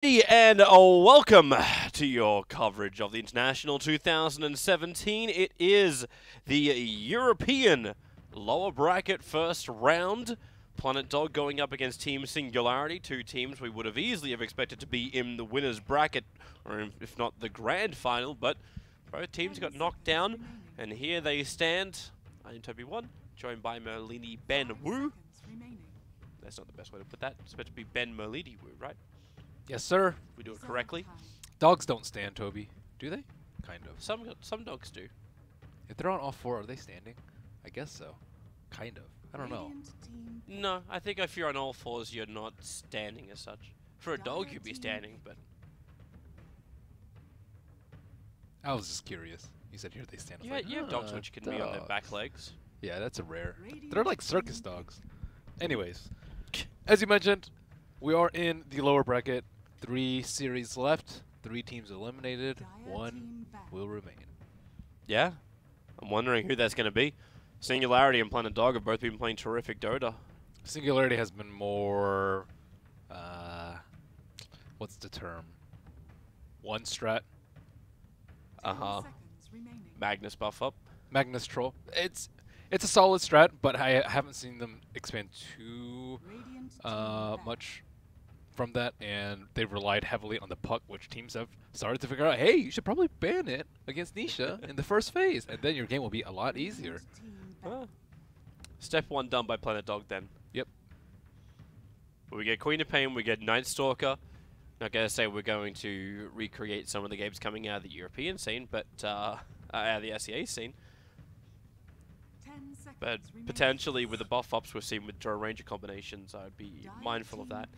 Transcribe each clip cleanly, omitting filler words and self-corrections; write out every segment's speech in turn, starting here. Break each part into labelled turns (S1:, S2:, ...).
S1: And welcome to your coverage of the International 2017. It is the European lower bracket first round. Planet Dog going up against Team Singularity, two teams we would have easily have expected to be in the winner's bracket, or if not the grand final, but both teams got knocked down, and here they stand. I'm Toby 1, joined by Merlini Ben Wu. That's not the best way to put that. It's meant to be Ben Merlini Wu, right?
S2: Yes, sir.
S1: If we do it correctly.
S2: Dogs don't stand, Toby. Do they? Kind of.
S1: Some dogs do.
S2: If they're on all four, are they standing? I guess so. Kind of. I don't know.
S1: No, I think if you're on all fours, you're not standing as such. For a dog, you'd be standing, but...
S2: I was just curious. You said here they stand.
S1: Yeah, you have dogs which can be on their back legs.
S2: Yeah, that's a rare. They're like circus dogs. Anyways, as you mentioned, we are in the lower bracket. 3 series left. 3 teams eliminated. 1 will remain.
S1: Yeah. I'm wondering who that's going to be. Singularity and Planet Dog have both been playing terrific Dota.
S2: Singularity has been more, what's the term? One strat.
S1: Uh-huh. Magnus buff up.
S2: Magnus Troll. It's a solid strat, but I haven't seen them expand too much from that, and they've relied heavily on the puck, which teams have started to figure out, hey, you should probably ban it against Nisha in the first phase, and then your game will be a lot easier.
S1: Step 1 done by Planet Dog then.
S2: Yep.
S1: We get Queen of Pain, we get Night Stalker. Not going to say we're going to recreate some of the games coming out of the European scene, but out of the SEA scene. But potentially with the buff ups we've seen with Drow Ranger combinations, I would be mindful of that.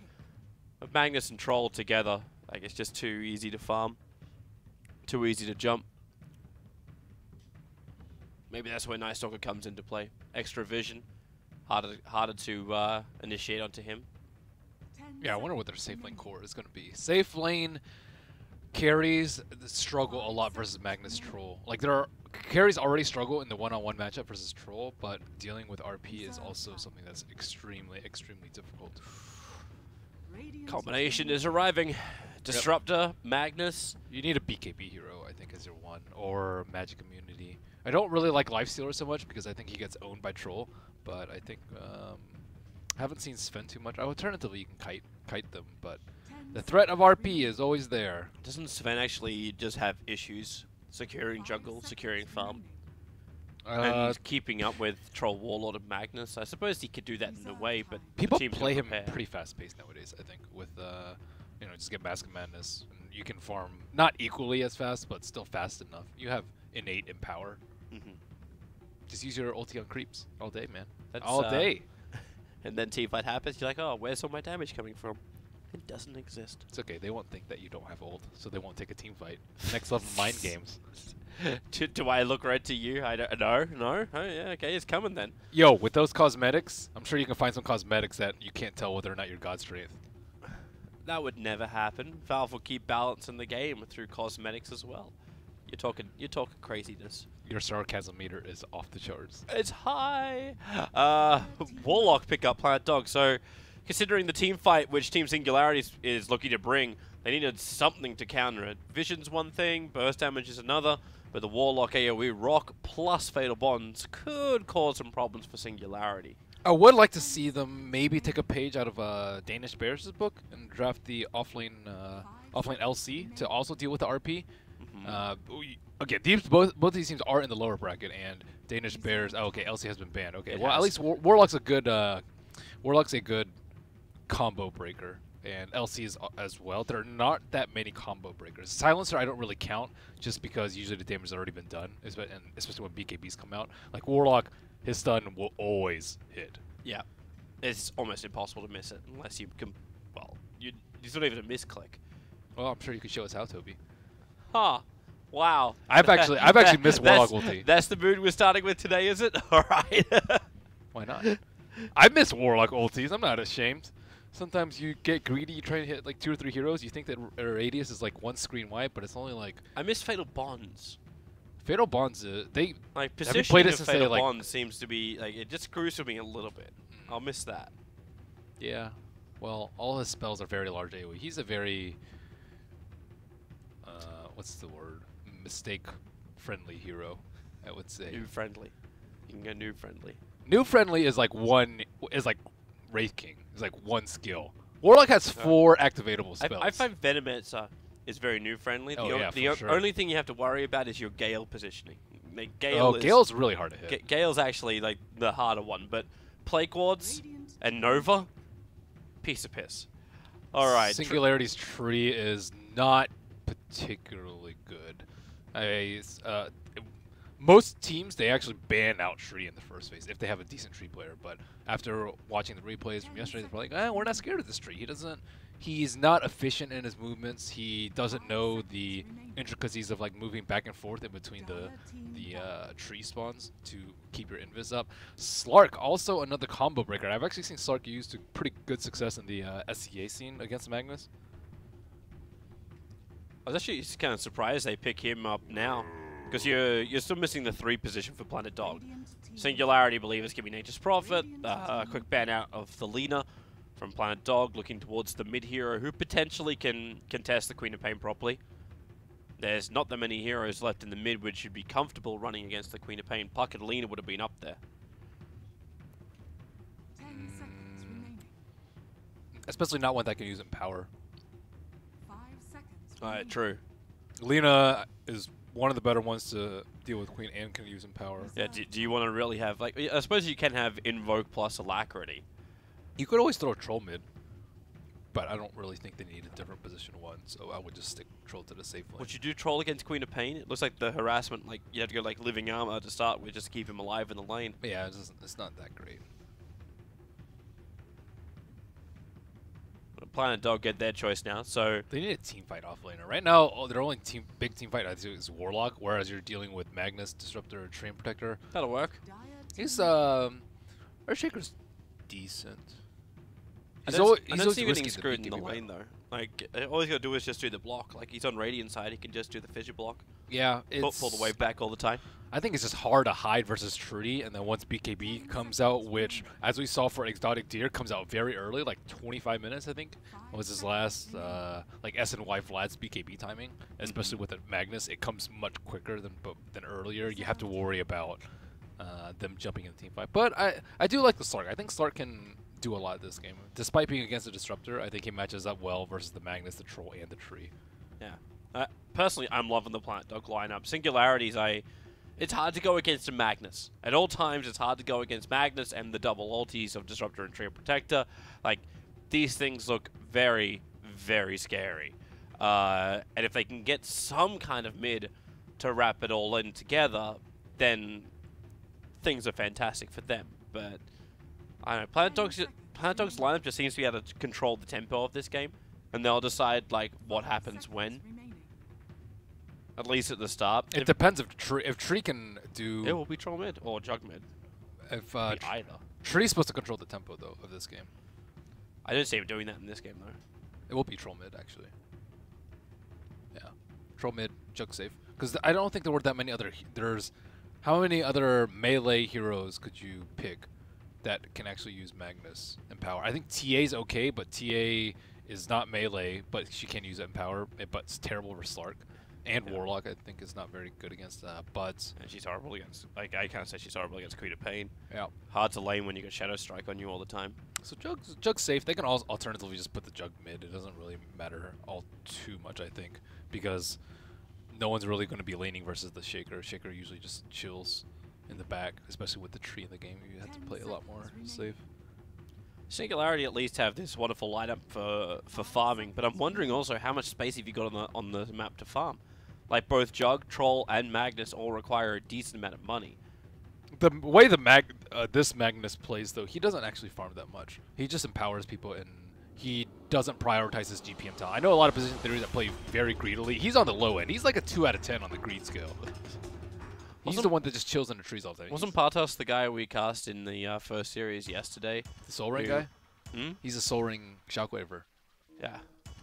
S1: But Magnus and Troll together, like, it's just too easy to farm. Too easy to jump. Maybe that's where Night Stalker comes into play. Extra vision. Harder to initiate onto him.
S2: Yeah, I wonder what their safe lane core is going to be. Safe lane carries struggle a lot versus Magnus Troll. Like, there are carries already struggle in the one-on-one matchup versus Troll, but dealing with RP is also something that's extremely, extremely difficult.
S1: Combination is arriving. Disruptor, Magnus.
S2: You need a BKB hero, I think, as your one, or Magic Immunity. I don't really like Lifestealer so much because I think he gets owned by Troll, but I think I haven't seen Sven too much. Alternatively, you can kite them, but the threat of RP is always there.
S1: Doesn't Sven actually just have issues securing jungle, securing farm, and keeping up with Troll, Warlord, and Magnus? I suppose he could do that in a way, but
S2: people play him pretty fast-paced nowadays, I think, with you know, just get Mask of Madness. And you can farm not equally as fast, but still fast enough. You have innate empower. Just use your ulti on creeps all day, man. That's all day.
S1: And then teamfight happens, you're like, oh, where's all my damage coming from? It doesn't exist.
S2: It's okay, they won't think that you don't have ult, so they won't take a team fight. Next level mind games.
S1: Do I look red to you? I don't. No. Oh yeah, okay, it's coming then.
S2: Yo, with those cosmetics, I'm sure you can find some cosmetics that you can't tell whether or not you're God Strength.
S1: That would never happen. Valve will keep balancing the game through cosmetics as well. You're talking craziness.
S2: Your sarcasm meter is off the charts.
S1: It's high. Warlock pick up Planet Dog. So, considering the team fight which Team Singularity is looking to bring, they needed something to counter it. Vision's one thing, burst damage is another, but the Warlock AoE Rock plus Fatal Bonds could cause some problems for Singularity.
S2: I would like to see them maybe take a page out of Danish Bears' book and draft the offlane LC to also deal with the RP. Okay, both these teams are in the lower bracket, and Danish Bears. Oh, okay, LC has been banned. Okay, well, at least Warlock's a good combo breaker, and LC is as well. There are not that many combo breakers. Silencer I don't really count, just because usually the damage has already been done, and especially when BKBs come out. Like Warlock, his stun will always hit.
S1: Yeah, it's almost impossible to miss it unless you can. Well, it's not even a misclick.
S2: Well, I'm sure you could show us how, Toby.
S1: Huh. Wow.
S2: I've actually missed Warlock ulti.
S1: That's the mood we're starting with today, is it? All right.
S2: Why not? I miss Warlock ultis. I'm not ashamed. Sometimes you get greedy. You try to hit like 2 or 3 heroes. You think that a radius is like 1 screen wide, but it's only like.
S1: I miss Fatal Bonds.
S2: Fatal Bonds. They
S1: like positioning of Fatal Bonds seems to be like it just screws with me a little bit. I'll miss that.
S2: Yeah. Well, all his spells are very large AoE. He's a very, what's the word? Mistake-friendly hero, I would say.
S1: Noob friendly. You can go noob friendly.
S2: Noob friendly is like Wraith King. It's like one skill. Warlock has 4 activatable spells.
S1: I find Venomancer is very noob friendly. The
S2: sure.
S1: only thing you have to worry about is your Gale positioning. Like,
S2: Gale's really hard to hit.
S1: Gale's actually like the harder one, but Plague Wards and Nova, piece of piss. All right.
S2: Singularity's tree is not particularly good. Most teams, they actually ban out Tree in the first phase if they have a decent Tree player. But after watching the replays from yesterday, they're like, we're not scared of this Tree. He's not efficient in his movements. He doesn't know the intricacies of like moving back and forth in between the tree spawns to keep your invis up. Slark, also another combo breaker. I've actually seen Slark used to pretty good success in the SCA scene against Magnus.
S1: I was actually kind of surprised they pick him up now, because you're still missing the 3 position for Planet Dog. Singularity, Believers, Give Me Nature's Prophet. Quick ban out of the Lina from Planet Dog, looking towards the mid hero who potentially can contest the Queen of Pain properly. There's not that many heroes left in the mid which should be comfortable running against the Queen of Pain. Puck and Lina would have been up there.
S2: Especially not one that can use Empower.
S1: Alright, true.
S2: Lina is one of the better ones to deal with Queen and can use Empower.
S1: Yeah, do you want to really have, like, I suppose you can have Invoke plus Alacrity.
S2: You could always throw a Troll mid, but I don't really think they need a different position 1, so I would just stick Troll to the safe lane.
S1: Would you do Troll against Queen of Pain? It looks like the harassment, like, you have to go, like, Living Armor to start with just to keep him alive in the lane.
S2: Yeah, it's not that great.
S1: Planet Dog get their choice now, so...
S2: They need a team fight off laner. Right now, their only big team fight I think is Warlock, whereas you're dealing with Magnus, Disruptor, Train Protector.
S1: That'll work.
S2: He's, Earthshaker's decent.
S1: I don't see him getting screwed in the lane, though. Like, all he's got to do is just do the block. Like, he's on Radiant side, he can just do the fissure block.
S2: Yeah,
S1: Pull the wave back all the time.
S2: I think it's just hard to hide versus Tree, and then once BKB comes out, which, as we saw for Exotic Deer, comes out very early, like 25 minutes, I think, was his last, like, SNY Vlad's BKB timing, especially with the Magnus. It comes much quicker than earlier. You have to worry about them jumping in the team fight. But I do like the Slark. I think Slark can do a lot this game. Despite being against a Disruptor, I think he matches up well versus the Magnus, the Troll, and the Tree.
S1: Yeah. Personally, I'm loving the Planet Dog lineup. Singularities, it's hard to go against a Magnus. At all times, it's hard to go against Magnus and the double ultis of Disruptor and Tree Protector. Like, these things look very, very scary. And if they can get some kind of mid to wrap it all in together, then things are fantastic for them. But, I don't know, Planet Dog's lineup just seems to be able to control the tempo of this game. And they'll decide, like, what happens when. At least at the start.
S2: It depends if Tree can do...
S1: It will be Troll mid or Jug mid.
S2: If
S1: either.
S2: Tree's supposed to control the tempo, though, of this game.
S1: I don't see him doing that in this game, though.
S2: It will be Troll mid, actually. Yeah. Troll mid, Jug safe. Because I don't think there were that many other... How many other melee heroes could you pick that can actually use Magnus Empower? I think TA's okay, but TA is not melee, but she can use Empower, but it's terrible for Slark. And yeah. Warlock, I think, is not very good against Buds.
S1: And she's horrible against... Like, I can't say she's horrible against Queen of Pain.
S2: Yeah.
S1: Hard to lane when you got Shadow Strike on you all the time.
S2: So Jug's safe. They can also alternatively just put the Jug mid. It doesn't really matter all too much, I think, because no one's really going to be laning versus the Shaker. Shaker usually just chills in the back, especially with the Tree in the game. You have to play a lot more safe.
S1: Singularity at least have this wonderful lineup for farming, but I'm wondering also how much space have you got on the map to farm? Like, both Jug, Troll, and Magnus all require a decent amount of money.
S2: The way this Magnus plays, though, he doesn't actually farm that much. He just empowers people, and he doesn't prioritize his GPM talent. I know a lot of position theories that play very greedily. He's on the low end. He's like a 2 out of 10 on the greed scale. He's the one that just chills in the trees all day.
S1: Wasn't Partos the guy we cast in the first series yesterday?
S2: The Soul Ring guy? Hmm? He's a Soul Ring Shockwaver.
S1: Yeah.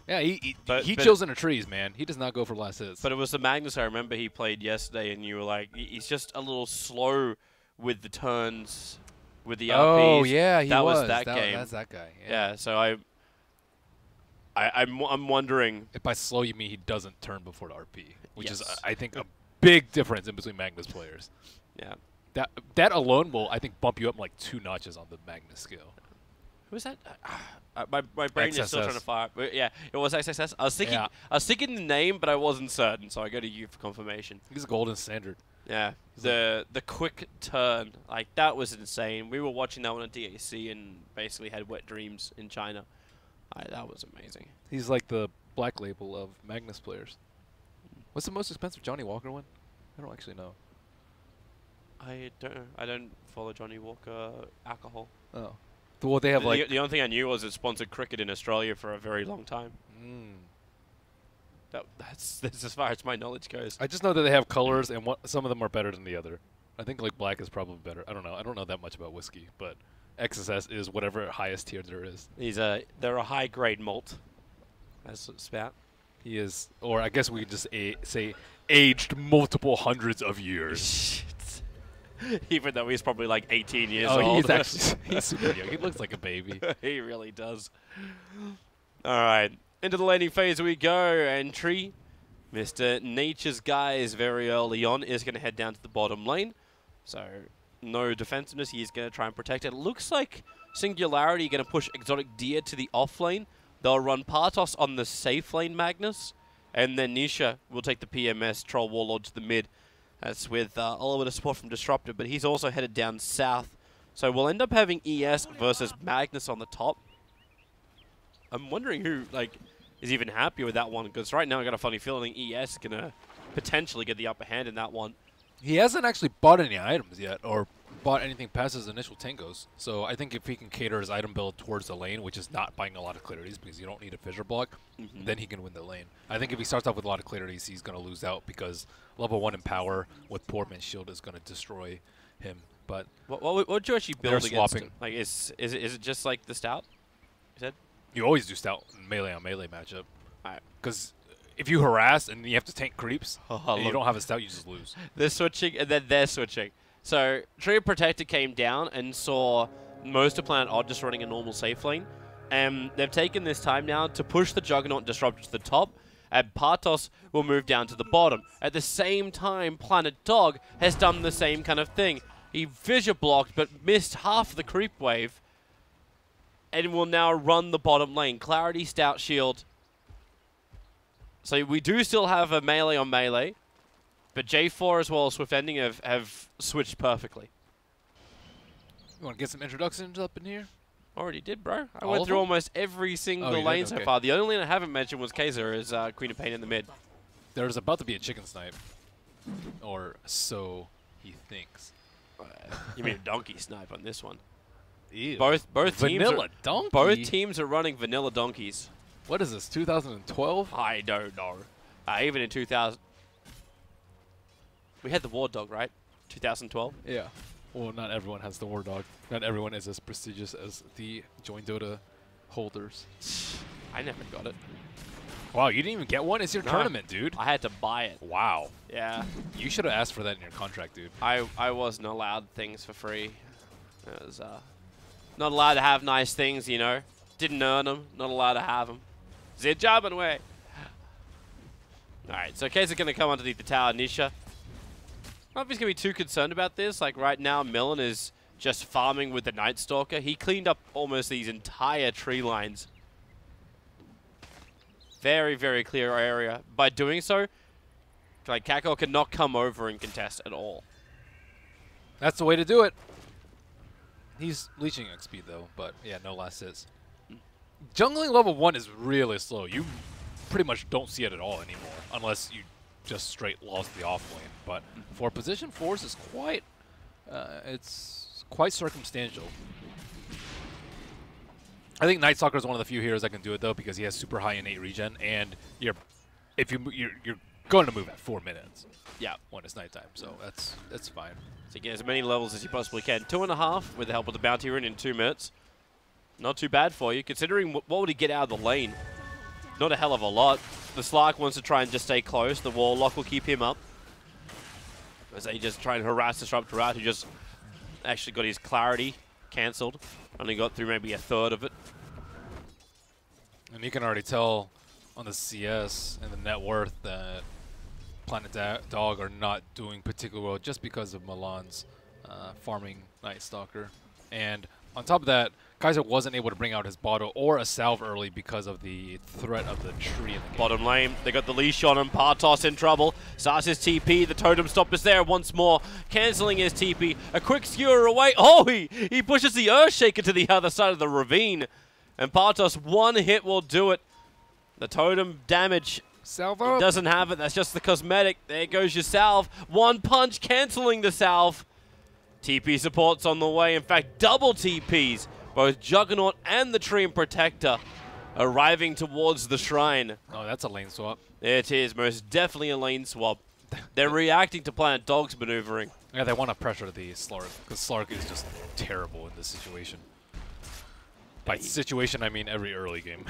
S2: Yeah, he chills in the trees, man. He does not go for last hits.
S1: But it was the Magnus I remember he played yesterday, and you were like, he's just a little slow with the turns, with the RPs.
S2: Oh, yeah, he
S1: was that game.
S2: That's that guy.
S1: Yeah, so I'm wondering.
S2: If by slow you mean he doesn't turn before the RP, which is,
S1: Yes.
S2: I think, a big difference in between Magnus players.
S1: Yeah.
S2: That alone will, I think, bump you up like 2 notches on the Magnus scale.
S1: Who was that? My brain is still trying to fire. But yeah, it was XSS. I was thinking the name, but I wasn't certain, so I go to you for confirmation.
S2: He's golden standard.
S1: Yeah, the quick turn, like that was insane. We were watching that one on DAC and basically had wet dreams in China. That was amazing.
S2: He's like the black label of Magnus players. What's the most expensive Johnny Walker one? I don't actually know.
S1: I don't know. I don't follow Johnny Walker alcohol.
S2: Oh. Well, they have like...
S1: The only thing I knew was it sponsored cricket in Australia for a very long time. That's as far as my knowledge goes.
S2: I just know that they have colors, and some of them are better than the other. I think like black is probably better. I don't know. I don't know that much about whiskey, but XSS is whatever highest tier there is.
S1: They're a high grade malt. That's Spout.
S2: He is, or I guess we could just say aged multiple hundreds of years.
S1: Even though he's probably like 18 years old.
S2: He's actually he's super young. He looks like a baby.
S1: He really does. All right, into the laning phase we go. Entry, Mr. Nature's Guys very early on is going to head down to the bottom lane. So no defensiveness. He's going to try and protect it. It looks like Singularity going to push Exotic Deer to the off lane. They'll run Partos on the safe lane Magnus. And then Nisha will take the PMS Troll Warlord to the mid. That's with a little bit of support from Disruptor, but he's also headed down south. So we'll end up having ES versus Magnus on the top. I'm wondering who is even happy with that one, because right now I got a funny feeling ES is going to potentially get the upper hand in that one.
S2: He hasn't actually bought any items yet, or bought anything past his initial tangos. So I think if he can cater his item build towards the lane, which is not buying a lot of clarities because you don't need a fissure block, then he can win the lane. I think if he starts off with a lot of clarities, he's going to lose out because level 1 in power with Poorman's shield is going to destroy him. But
S1: what would you actually build against
S2: swapping.
S1: him? Like, is it just like the Stout? You said?
S2: You always do Stout in melee on melee matchup. Because if you harass and you have to tank creeps, and you don't have a Stout, you just lose.
S1: They're switching, and then they're switching. So, Tree of Protector came down and saw most of Planet Odd just running a normal safe lane. And they've taken this time now to push the Juggernaut Disruptor to the top, and Partos will move down to the bottom. At the same time, Planet Dog has done the same kind of thing. He fissure blocked, but missed half the creep wave, and will now run the bottom lane. Clarity, Stout, Shield. So we do still have a melee on melee, but J4 as well as Swift Ending have switched perfectly.
S2: You want to get some introductions up in here?
S1: Already did, bro. I
S2: All
S1: went
S2: of
S1: through
S2: them?
S1: almost every single
S2: you
S1: lane
S2: did?
S1: so
S2: Okay.
S1: far. The only lane I haven't mentioned was Kaiser as Queen of Pain in the mid.
S2: There's about to be a chicken snipe. Or so he thinks.
S1: You mean a donkey snipe on this one?
S2: Ew.
S1: Both
S2: Vanilla donkey?
S1: Both teams are running vanilla donkeys.
S2: What is this, 2012?
S1: I don't know. Even in 2000, we had the War Dog, right? 2012.
S2: Yeah. Well, not everyone has the War Dog. Not everyone is as prestigious as the Join Dota holders.
S1: I never got it.
S2: Wow, you didn't even get one? It's your tournament, dude.
S1: I had to buy it.
S2: Wow.
S1: Yeah.
S2: You should have asked for that in your contract, dude.
S1: I wasn't allowed things for free. I was not allowed to have nice things, you know. Didn't earn them. Not allowed to have them. It's their job and way. Alright, so Kaiser's going to come underneath the tower. Nisha. I don't know if he's going to be too concerned about this. Like right now, Millen is just farming with the Night Stalker. He cleaned up almost these entire tree lines. Very, very clear area. By doing so, like Kako cannot come over and contest at all.
S2: That's the way to do it. He's leeching XP though, but yeah, no last hits. Jungling level 1 is really slow. You pretty much don't see it at all anymore, unless you just straight lost the off lane. But for position 4s, it's quite circumstantial. I think Night Stalker is one of the few heroes that can do it though, because he has super high innate regen, and you're going to move at 4 minutes.
S1: Yeah,
S2: when it's nighttime, so that's fine.
S1: So get as many levels as you possibly can. 2.5 with the help of the Bounty Rune in 2 minutes. Not too bad for you, considering what would he get out of the lane? Not a hell of a lot. The Slark wants to try and just stay close. The Warlock will keep him up. As they just try and harass Disruptor out, who just actually got his clarity cancelled. Only got through maybe a third of it.
S2: And you can already tell on the CS and the net worth that Planet Dog are not doing particularly well just because of Milan's farming Night Stalker. And on top of that, Kaiser wasn't able to bring out his bottle or a salve early because of the threat of the tree in the game.
S1: Bottom lane, they got the leash on him. Partos in trouble. Starts his TP. The totem stop is there once more, cancelling his TP. A quick skewer away. Oh, he pushes the Earthshaker to the other side of the ravine. And Partos, one hit will do it. The totem damage.
S2: Salve
S1: He
S2: up.
S1: doesn't have it. That's just the cosmetic. There goes your salve. One punch cancelling the salve. TP support's on the way. In fact, double TPs. Both Juggernaut and the Tree and Protector arriving towards the shrine.
S2: Oh, that's a lane swap.
S1: It is most definitely a lane swap. They're reacting to Planet Dog's maneuvering.
S2: Yeah, they want to pressure the Slark, because Slark is just terrible in this situation. By situation, I mean every early game.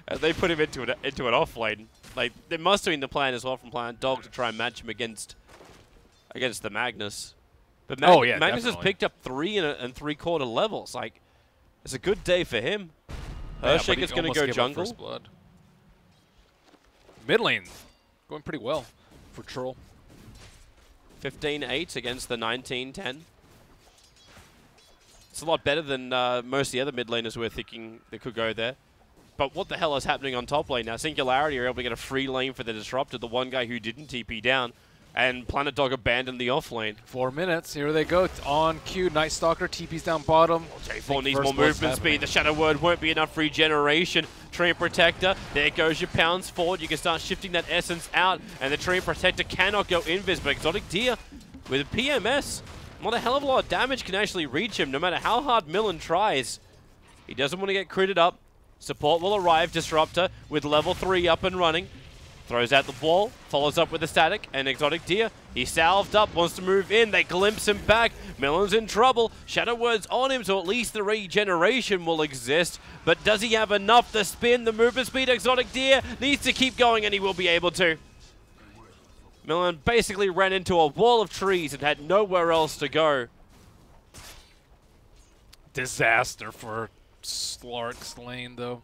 S1: And they put him into an off lane. Like, there must have been the plan as well from Planet Dog to try and match him against the Magnus. But Magnus has picked up 3 and 3/4 levels. Like, it's a good day for him. Earthshaker's going to go jungle.
S2: Mid lane going pretty well for Troll.
S1: 15-8 against the 19-10. It's a lot better than most of the other mid laners we're thinking that could go there. But what the hell is happening on top lane now? Singularity are able to get a free lane for the Disruptor, the one guy who didn't TP down. And Planet Dog abandoned the off lane.
S2: 4 minutes. Here they go. on cue. Night Stalker. TP's down bottom.
S1: J4 needs more movement speed. The Shadow Word won't be enough regeneration. Tree and Protector. There goes your pounds forward. You can start shifting that essence out. And the Tree and Protector cannot go invis. But Exotic Deer with PMS. Not a hell of a lot of damage can actually reach him no matter how hard Millen tries. He doesn't want to get critted up. Support will arrive. Disruptor with level 3 up and running. Throws out the ball, follows up with a static, and Exotic Deer, he's salved up, wants to move in, they glimpse him back, Millen's in trouble, Shadow Word's on him, so at least the regeneration will exist, but does he have enough to spin the movement speed? Exotic Deer needs to keep going, and he will be able to. Millen basically ran into a wall of trees and had nowhere else to go.
S2: Disaster for Slark's lane, though.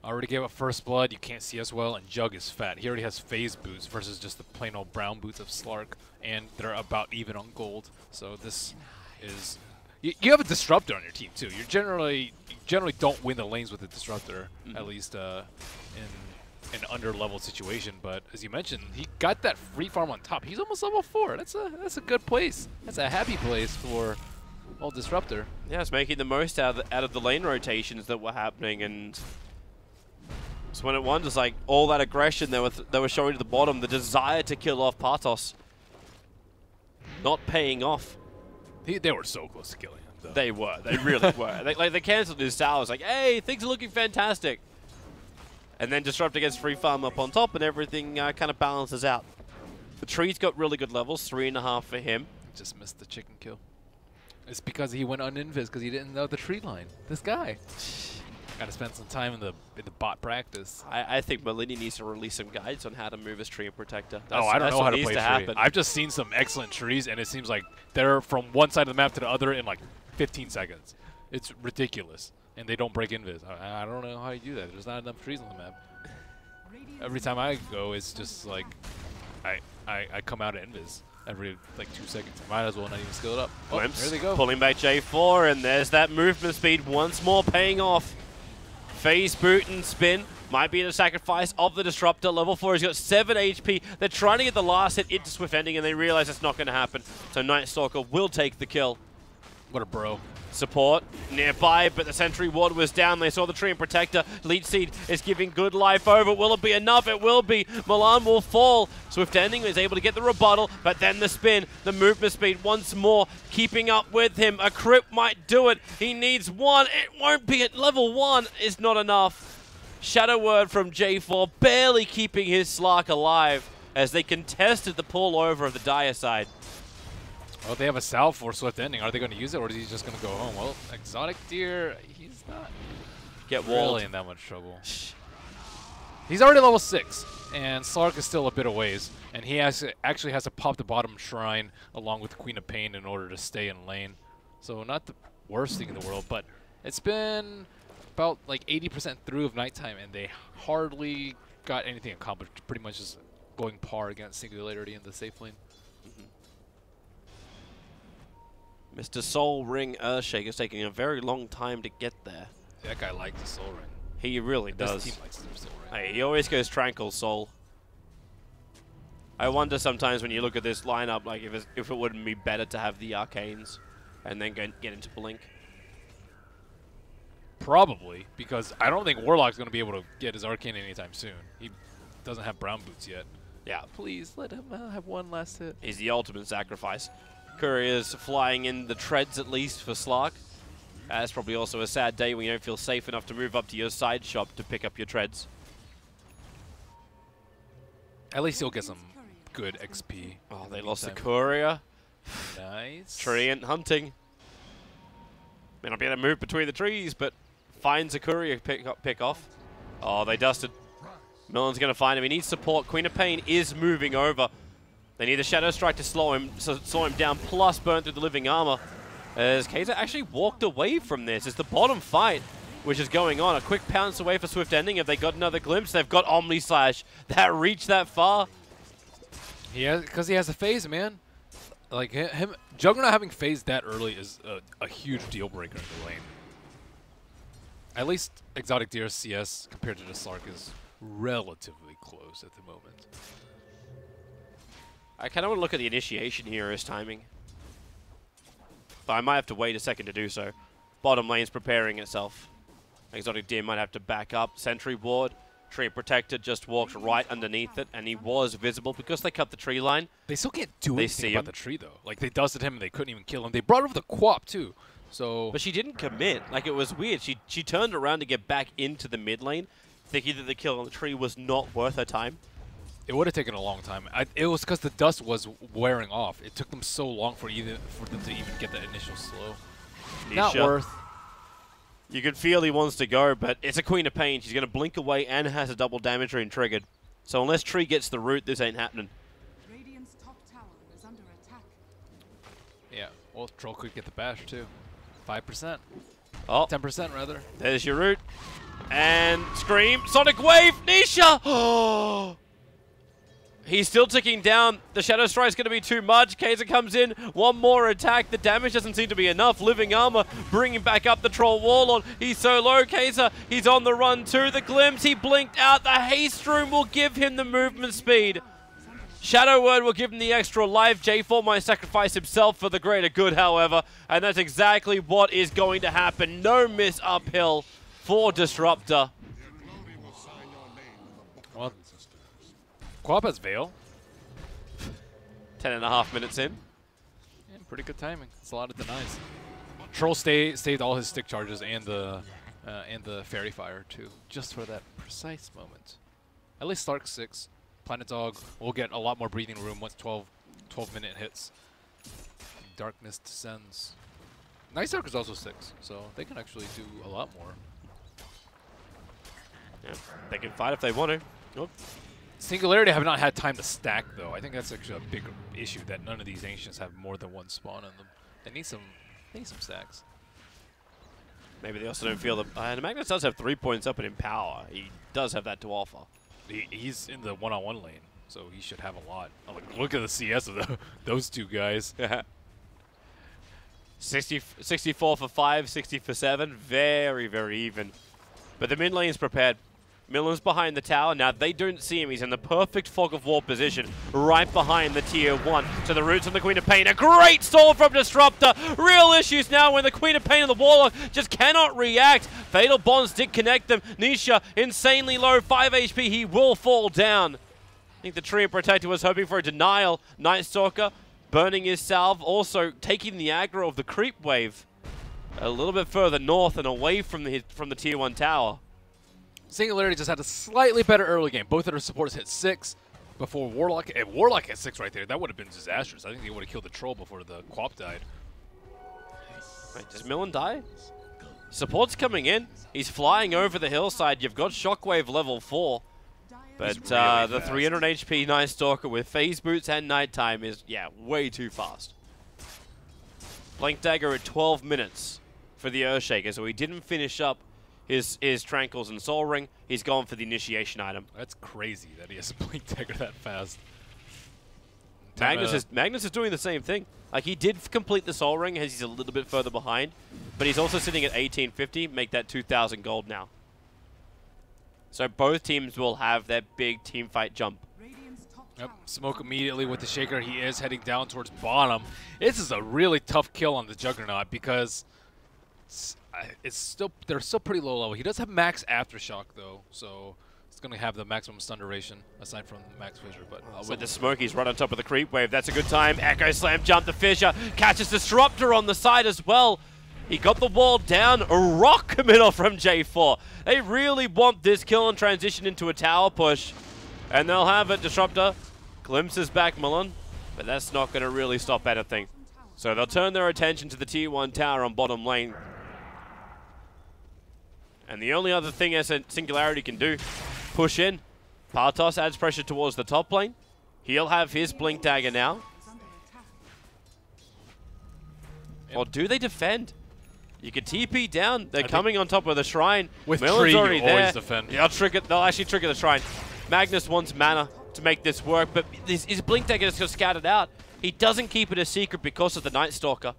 S2: Already gave up first blood, you can't see as well, and Jug is fat. He already has phase boots versus just the plain old brown boots of Slark, and they're about even on gold. So this is... You have a Disruptor on your team, too. You generally don't win the lanes with a Disruptor, at least in an under-leveled situation. But as you mentioned, he got that free farm on top. He's almost level 4. That's a good place. That's a happy place for old Disruptor.
S1: Yeah, it's making the most out of the lane rotations that were happening, and... So when it wonders, like, all that aggression they were showing to the bottom, the desire to kill off Partos, not paying off.
S2: They were so close to killing him, though.
S1: They were. They really were. They canceled his towers, like, hey, things are looking fantastic. And then Disruptor gets free farm up on top, and everything kind of balances out. The tree's got really good levels, 3.5 for him.
S2: Just missed the chicken kill. It's because he went uninvis because he didn't know the tree line. This guy. Got to spend some time in the bot practice.
S1: I think Malini needs to release some guides on how to move his Tree and Protector.
S2: I don't know how to play tree. I've just seen some excellent trees, and it seems like they're from one side of the map to the other in like 15 seconds. It's ridiculous, and they don't break invis. I don't know how you do that. There's not enough trees on the map. Every time I go, it's just like I come out of invis every like 2 seconds. Might as well not even skill it up. Oh, there they go.
S1: Pulling back J4, and there's that movement speed once more paying off. Phase boot and spin might be the sacrifice of the Disruptor. Level 4, he's got 7 HP. They're trying to get the last hit into Swift Ending, and they realize it's not going to happen. So Night Stalker will take the kill.
S2: What a bro.
S1: Support nearby, but the Sentry Ward was down. They saw the Tree and Protector. Leech Seed is giving good life over. Will it be enough? It will be. Milan will fall. Swift Ending is able to get the rebuttal, but then the spin, the movement speed once more, keeping up with him. A crit might do it. He needs 1. It won't be at level 1. Is not enough. Shadow Word from J4, barely keeping his Slark alive as they contested the pull over of the Dire side.
S2: Well, they have a salve for Swift Ending. Are they going to use it, or is he just going to go home? Well, Exotic Deer, he's not really in that much trouble. He's already level 6, and Slark is still a bit of ways, and he actually has to pop the bottom shrine along with Queen of Pain in order to stay in lane. So not the worst thing in the world, but it's been about like 80% through of nighttime, and they hardly got anything accomplished. Pretty much just going par against Singularity in the safe lane.
S1: Mr. Soul Ring Earthshake is taking a very long time to get there.
S2: That guy likes the Soul Ring.
S1: He really does.
S2: This team likes the Soul Ring.
S1: Hey, he always goes Tranquil Soul. I wonder sometimes when you look at this lineup, like if it wouldn't be better to have the Arcanes and then get into Blink.
S2: Probably, because I don't think Warlock's going to be able to get his Arcane anytime soon. He doesn't have brown boots yet.
S1: Yeah.
S2: Please let him have one last hit.
S1: He's the ultimate sacrifice. Courier's flying in the treads at least for Slark. That's probably also a sad day when you don't feel safe enough to move up to your side shop to pick up your treads.
S2: At least he'll get some good XP.
S1: Oh, they lost the Courier.
S2: Nice.
S1: Treant hunting. May not be able to move between the trees, but finds a Courier pick off. Oh, they dusted. Millen's going to find him. He needs support. Queen of Pain is moving over. They need a Shadow Strike to slow him down, plus burn through the living armor. As Kaiser actually walked away from this. It's the bottom fight which is going on. A quick pounce away for Swift Ending. Have they got another glimpse? They've got Omni Slash. That reached that far.
S2: Yeah, because he has a phase, man. Like him, Juggernaut having phase that early is a huge deal breaker in the lane. At least Exotic Deer CS compared to the Slark is relatively close at the moment.
S1: I kind of want to look at the initiation here as timing. But I might have to wait a second to do so. Bottom lane's preparing itself. Exotic Deer might have to back up. Sentry Ward. Tree Protector just walked right underneath it, and he was visible because they cut the tree line.
S2: They still can't do anything about the tree, though. Like, they dusted him, and they couldn't even kill him. They brought over the Quap, too. So,
S1: but she didn't commit. Like, it was weird. She turned around to get back into the mid lane, thinking that the kill on the tree was not worth her time.
S2: It would have taken a long time. It was because the dust was wearing off. It took them so long for them to even get that initial slow. Not worth.
S1: You can feel he wants to go, but it's a Queen of Pain. She's going to blink away and has a double damage rune triggered. So unless Tree gets the root, this ain't happening.
S3: Radiant's top tower is under attack.
S2: Yeah, well, Troll could get the bash too. 5%.
S1: Oh,
S2: 10% rather.
S1: There's your root. And Scream. Sonic Wave. Nisha. Oh. He's still ticking down. The Shadow Strike's going to be too much. Kaiser comes in. One more attack. The damage doesn't seem to be enough. Living Armor bringing back up the Troll Warlord. He's so low. Kaiser, he's on the run too. The glimpse, he blinked out. The Haste Rune will give him the movement speed. Shadow Word will give him the extra life. J4 might sacrifice himself for the greater good, however. And that's exactly what is going to happen. No miss uphill for Disruptor.
S2: Well, Quap has Veil.
S1: 10.5 minutes in.
S2: Yeah, pretty good timing. It's a lot of denies. Troll saved all his stick charges and the Fairy Fire too, just for that precise moment. At least Stark 6. Planet Dog will get a lot more breathing room once 12-minute hits. Darkness descends. Night Dark is also 6, so they can actually do a lot more.
S1: Yeah, they can fight if they want to. Nope.
S2: Singularity have not had time to stack, though. I think that's actually a big issue, that none of these Ancients have more than one spawn in them. They need some stacks.
S1: Maybe they also don't feel that... And Magnus does have 3 points up in power. He does have that to offer.
S2: He's in the one-on-one lane, so he should have a lot. Oh, look at the CS of those two guys.
S1: 64 for 5, 60 for 7. Very, very even. But the mid lane is prepared. Millen's behind the tower. Now, they don't see him. He's in the perfect fog of war position right behind the tier 1. So the roots of the Queen of Pain. A great stall from Disruptor. Real issues now when the Queen of Pain and the Warlock just cannot react. Fatal Bonds did connect them. Nisha, insanely low, 5 HP. He will fall down. I think the Tree Protector was hoping for a denial. Night Stalker burning his salve. Also taking the aggro of the creep wave a little bit further north and away from the tier 1 tower.
S2: Singularity just had a slightly better early game. Both of their supports hit 6 before Warlock. If Warlock hit 6 right there, that would have been disastrous. I think they would have killed the Troll before the Quap died.
S1: Wait, does Millen die? Support's coming in. He's flying over the hillside. You've got Shockwave level 4. But really the 300 HP Night Stalker with Phase Boots and Nighttime is, yeah, way too fast. Blink Dagger at 12 minutes for the Earthshaker, so he didn't finish up his Tranquils and Soul Ring. He's gone for the initiation item.
S2: That's crazy that he has a Blink Dagger that fast.
S1: Magnus is doing the same thing. Like, he did complete the Soul Ring as he's a little bit further behind, but he's also sitting at 1850, make that 2,000 gold now. So both teams will have their big team fight jump.
S2: Yep, smoke immediately with the Shaker. He is heading down towards bottom. This is a really tough kill on the Juggernaut because they're still pretty low level. He does have max Aftershock though, so it's going to have the maximum stun duration aside from max Fissure. But
S1: with the smoke, he's right on top of the creep wave. That's a good time. Echo Slam jump the Fissure, catches Disruptor on the side as well. He got the wall down. A rock committal from J4. They really want this kill and transition into a tower push. And they'll have it. Disruptor glimpses back Milan, but that's not going to really stop anything. So they'll turn their attention to the tier 1 tower on bottom lane. And the only other thing as Singularity can do, push in. Partos adds pressure towards the top lane. He'll have his Blink Dagger now. Or do they defend? You can TP down. They're coming on top of the shrine.
S2: With
S1: Milan's
S2: tree,
S1: already
S2: you
S1: there.
S2: always defend.
S1: Yeah, they'll actually trigger the shrine. Magnus wants mana to make this work, but his Blink Dagger is just scattered out. He doesn't keep it a secret because of the Night Stalker.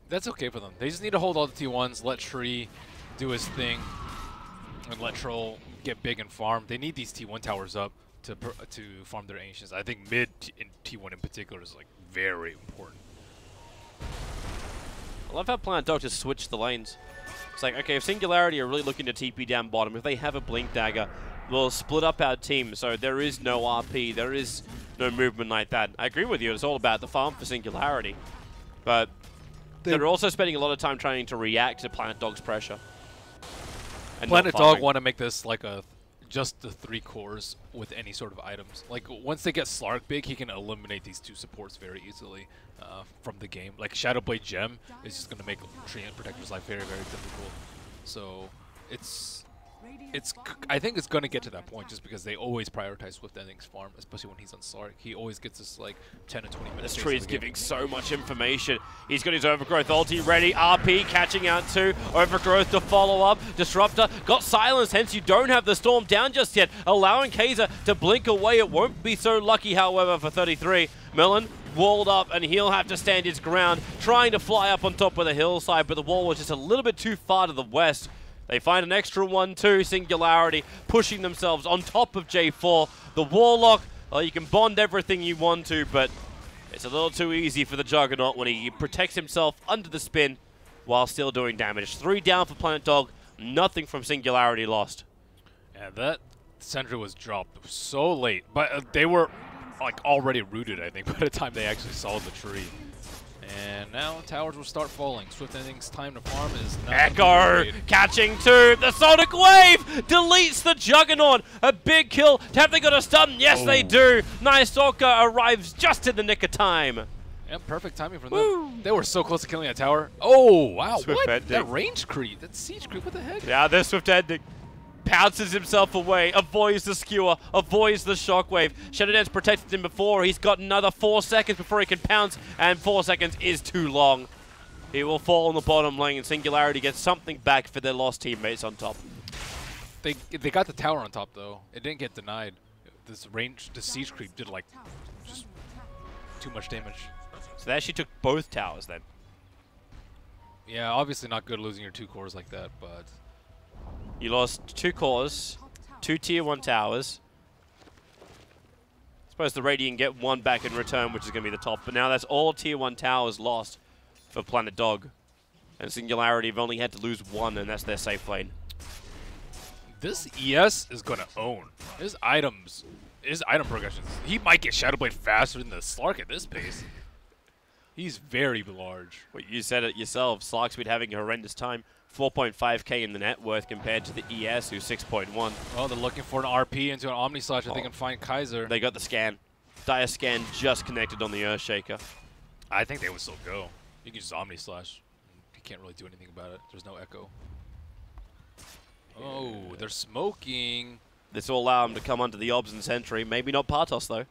S2: That's okay for them. They just need to hold all the T1s, let Tree do his thing, and let Troll get big and farm. They need these T1 towers up to farm their Ancients. I think mid in T1 in particular is like very important.
S1: I love how Planet Dog just switched the lanes. It's like, okay, if Singularity are really looking to TP down bottom, if they have a Blink Dagger, we'll split up our team, so there is no RP, there is no movement like that. I agree with you, it's all about the farm for Singularity. But they're also spending a lot of time trying to react to Planet Dog's pressure. And
S2: Planet Dog want to make this like just the 3 cores with any sort of items. Like, once they get Slark big, he can eliminate these 2 supports very easily from the game. Like, Shadowblade Gem is just going to make Tree and Protector's life very, very difficult. So, I think it's going to get to that point just because they always prioritize Swift Ending's farm, especially when he's on Slark. He always gets us like 10 to 20 minutes.
S1: This Tree is giving so much information. He's got his Overgrowth ulti ready. RP catching out too. Overgrowth to follow up. Disruptor got silenced, hence you don't have the Storm down just yet, allowing Kaiser to blink away. It won't be so lucky, however, for 33. Milan walled up, and he'll have to stand his ground, trying to fly up on top of the hillside, but the wall was just a little bit too far to the west. They find an extra 1-2, Singularity pushing themselves on top of J4. The Warlock, well, you can bond everything you want to, but it's a little too easy for the Juggernaut when he protects himself under the spin while still doing damage. 3 down for Planet Dog, nothing from Singularity lost.
S2: Yeah, that Sentry was dropped so late, but they were like already rooted, I think, by the time they actually saw the tree. And now towers will start falling. Swift Ending's time to farm is not
S1: Echo catching 2. The Sonic Wave deletes the Juggernaut. A big kill. Have they got a stun? Yes, they do. Night Stalker arrives just in the nick of time.
S2: Yep, perfect timing from them. They were so close to killing that tower. Oh, wow.
S1: Swift
S2: what?
S1: Ending.
S2: That range creep. That siege creep. What the heck?
S1: Yeah, there's Swift Ending. Pounces himself away, avoids the skewer, avoids the shockwave. Shadow Dance protected him before. He's got another 4 seconds before he can pounce, and 4 seconds is too long. He will fall on the bottom lane, and Singularity gets something back for their lost teammates on top.
S2: They got the tower on top, though. It didn't get denied. This siege creep did, like, just too much damage.
S1: So they actually took both towers then.
S2: Yeah, obviously not good losing your 2 cores like that, but...
S1: You lost 2 cores, 2 tier 1 towers. I suppose the Radiant get 1 back in return, which is going to be the top. But now that's all tier 1 towers lost for Planet Dog. And Singularity have only had to lose 1, and that's their safe lane.
S2: This ES is going to own. His item progressions. He might get Shadowblade faster than the Slark at this pace. He's very large.
S1: Well, you said it yourself. Slark's been having a horrendous time. 4.5k in the net worth compared to the ES, who's 6.1.
S2: Well, they're looking for an RP into an Omni Slash if they can find Kaiser.
S1: They got the scan. Dire Scan just connected on the Earthshaker.
S2: I think they would still go. You can just Omni Slash. You can't really do anything about it. There's no echo. Oh, they're smoking.
S1: This will allow them to come onto the Obs and Sentry. Maybe not Partos, though.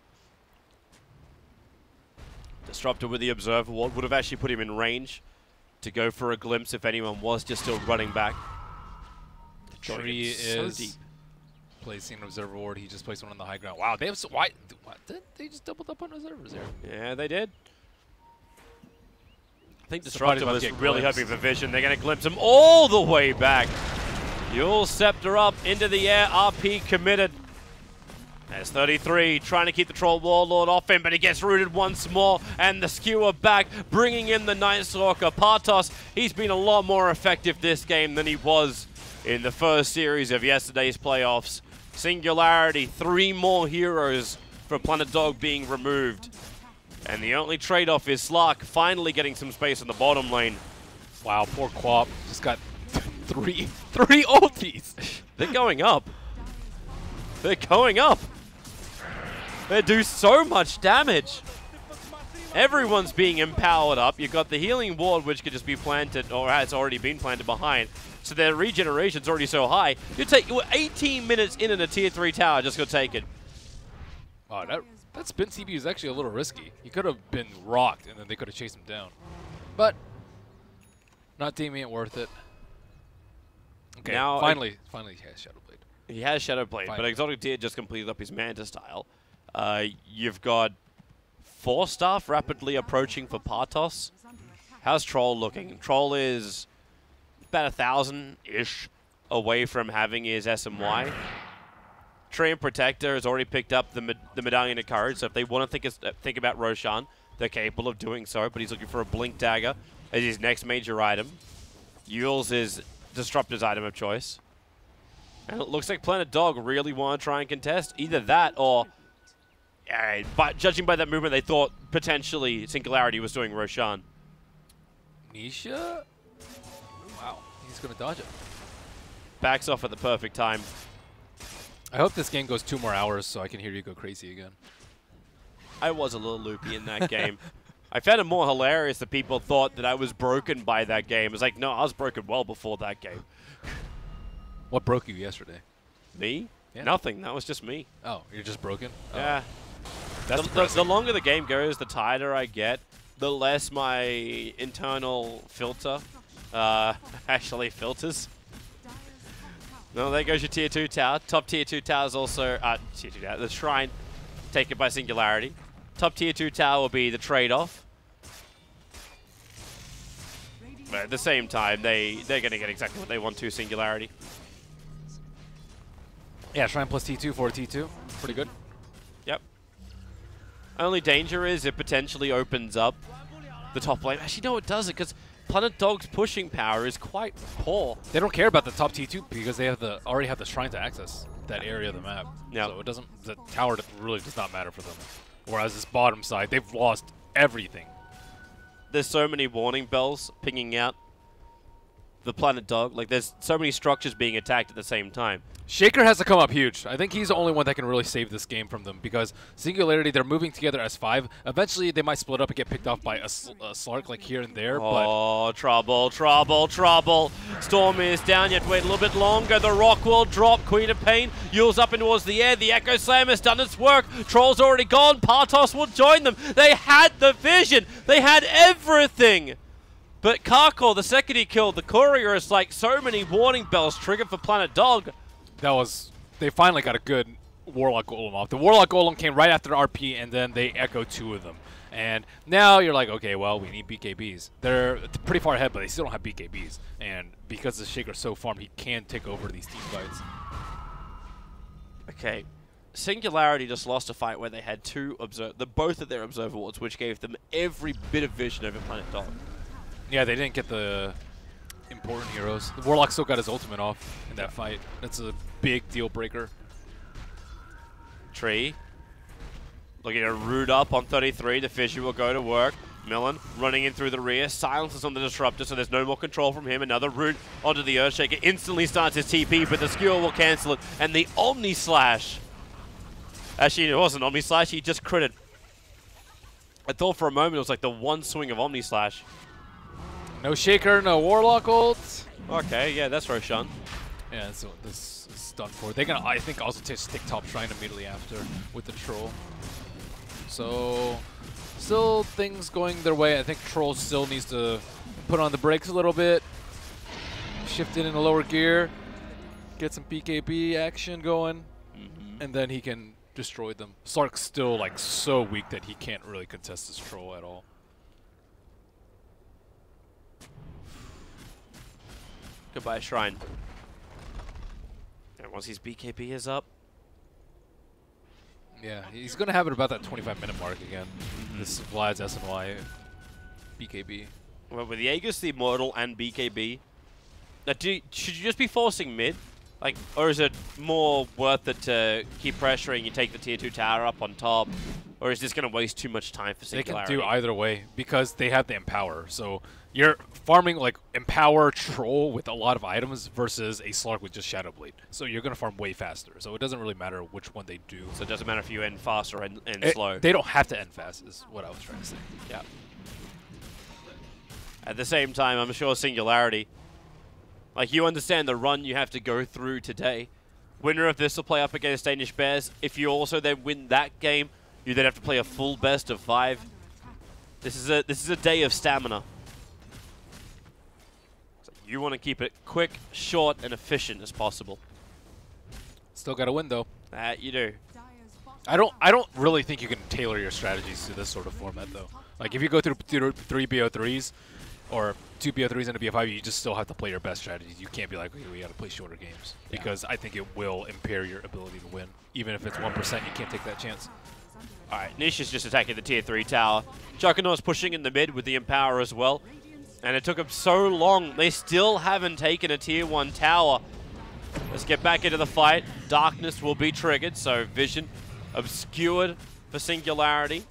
S1: Disruptor with the Observer Ward would have actually put him in range to go for a glimpse if anyone was just still running back.
S2: Tree
S1: so
S2: is
S1: deep.
S2: placing an observer ward. He just placed one on the high ground. Wow, they have why? What? They just doubled up on observers there.
S1: Yeah, they did. I think
S2: Somebody's
S1: Disruptor
S2: about
S1: was
S2: to get
S1: really
S2: glimpsed.
S1: hoping for vision. They're going to glimpse him all the way back. Yule Scepter up into the air. RP committed. There's 33 trying to keep the Troll Warlord off him, but he gets rooted once more, and the Skewer back, bringing in the Night Stalker. Partos, he's been a lot more effective this game than he was in the first series of yesterday's playoffs. Singularity, 3 more heroes for Planet Dog being removed. And the only trade-off is Slark finally getting some space in the bottom lane.
S2: Wow, poor Quap just got three ultis.
S1: They're going up. They're going up. They do so much damage. Everyone's being empowered up. You've got the healing ward, which could just be planted, or has already been planted behind. So their regeneration's already so high. You take 18 minutes in a tier 3 tower, just go take it.
S2: Wow, that spin TP is actually a little risky. He could have been rocked, and then they could have chased him down. But not deeming it worth it. Okay,
S1: Now,
S2: finally he has Shadow Blade.
S1: He has Shadow Blade, but
S2: Finally.
S1: Exotic Deer just completed up his Manta style. You've got 4 staff rapidly approaching for Partos. How's Troll looking? Troll is about 1,000-ish away from having his SMY. Tree and Protector has already picked up the Medallion of Courage, so if they want to think about Roshan, they're capable of doing so, but he's looking for a Blink Dagger as his next major item. Yule's is Disruptor's item of choice. And it looks like Planet Dog really want to try and contest either that or, but judging by that movement, they thought potentially Singularity was doing Roshan.
S2: Nisha? Wow, he's going to dodge it.
S1: Backs off at the perfect time.
S2: I hope this game goes 2 more hours so I can hear you go crazy again.
S1: I was a little loopy in that game. I found it more hilarious that people thought that I was broken by that game. It's like, no, I was broken well before that game.
S2: What broke you yesterday?
S1: Me?
S2: Yeah.
S1: Nothing. That was just me.
S2: Oh, you're just broken?
S1: Yeah.
S2: That's
S1: The longer the game goes, the tighter I get, the less my internal filter actually filters. No, there goes your tier 2 tower. Top tier 2 tower is also tier 2 tower. The Shrine, taken by Singularity. Top tier 2 tower will be the trade-off. But at the same time, they're going to get exactly what they want to, Singularity.
S2: Yeah, Shrine plus T2 for T2. Pretty good.
S1: Yep. Only danger is it potentially opens up the top lane. Actually, no, it doesn't, because Planet Dog's pushing power is quite poor.
S2: They don't care about the top T2 because they have already have the Shrine to access that area of the map.
S1: Yep.
S2: So it doesn't. The tower really does not matter for them. Whereas this bottom side, they've lost everything.
S1: There's so many warning bells pinging out the Planet Dog. Like, there's so many structures being attacked at the same time.
S2: Shaker has to come up huge. I think he's the only one that can really save this game from them because Singularity, they're moving together as 5. Eventually, they might split up and get picked off by a Slark like here and there.
S1: Oh, trouble, trouble, trouble. Storm is down. You have to wait a little bit longer. The rock will drop. Queen of Pain yules up and towards the air. The Echo Slam has done its work. Troll's already gone. Partos will join them. They had the vision. They had everything. But Karkor, the second he killed the Courier, is like so many warning bells triggered for Planet Dog.
S2: They finally got a good Warlock Golem off. The Warlock Golem came right after the RP, and then they echo 2 of them. And now you're like, okay, well, we need BKBs. They're pretty far ahead, but they still don't have BKBs. And because the Shaker's so farmed, he can take over these team fights.
S1: Okay. Singularity just lost a fight where they had both of their observer wards, which gave them every bit of vision over Planet Dog.
S2: Yeah, they didn't get the important heroes. The Warlock still got his ultimate off in that fight. That's a big deal breaker.
S1: Tree looking to root up on 33. The Fissure will go to work. Millen running in through the rear. Silences on the Disruptor, so there's no more control from him. Another root onto the Earthshaker. Instantly starts his TP, but the Skewer will cancel it. And the Omni Slash. Actually, it wasn't Omni Slash. He just critted. I thought for a moment it was like the one swing of Omni Slash.
S2: No Shaker, no Warlock ult.
S1: Okay, yeah, that's Roshan.
S2: Yeah, so this is done for. They're gonna, I think, also take stick top Shrine immediately after with the Troll. So, still things going their way. I think Troll still needs to put on the brakes a little bit. Shift it in a lower gear. Get some BKB action going, and then he can destroy them. Slark's still like so weak that he can't really contest this troll at all.
S1: Goodbye, Shrine. And once his BKB is up.
S2: Yeah, he's going to have it about that 25-minute mark again. This Vlad's SNY BKB.
S1: Well, with the Aegis, the Immortal, and BKB, should you just be forcing mid? Like, or is it more worth it to keep pressuring, you take the tier 2 tower up on top? Or is this going to waste too much time for Singularity?
S2: They can do either way because they have the Empower. So you're farming like Empower Troll with a lot of items versus a Slark with just Shadow Blade. So you're going to farm way faster. So it doesn't really matter which one they do.
S1: So it doesn't matter if you end fast or end slow.
S2: They don't have to end fast is what I was trying to say.
S1: Yeah. At the same time, I'm sure Singularity, like, you understand the run you have to go through today. Winner of this will play up against Danish Bears. If you also then win that game, you then have to play a full best of 5. This is a day of stamina. So you want to keep it quick, short, and efficient as possible.
S2: Still got to win though.
S1: That you do.
S2: I don't really think you can tailor your strategies to this sort of format though. Like if you go through 3 BO3s or 2 BO3s and a BO5, you just still have to play your best strategies. You can't be like, okay, we got to play shorter games because I think it will impair your ability to win. Even if it's 1%, you can't take that chance.
S1: Alright, Nish is just attacking the tier 3 tower. Juggernaut's pushing in the mid with the Empower as well. And it took them so long. They still haven't taken a tier 1 tower. Let's get back into the fight. Darkness will be triggered, so vision obscured for Singularity.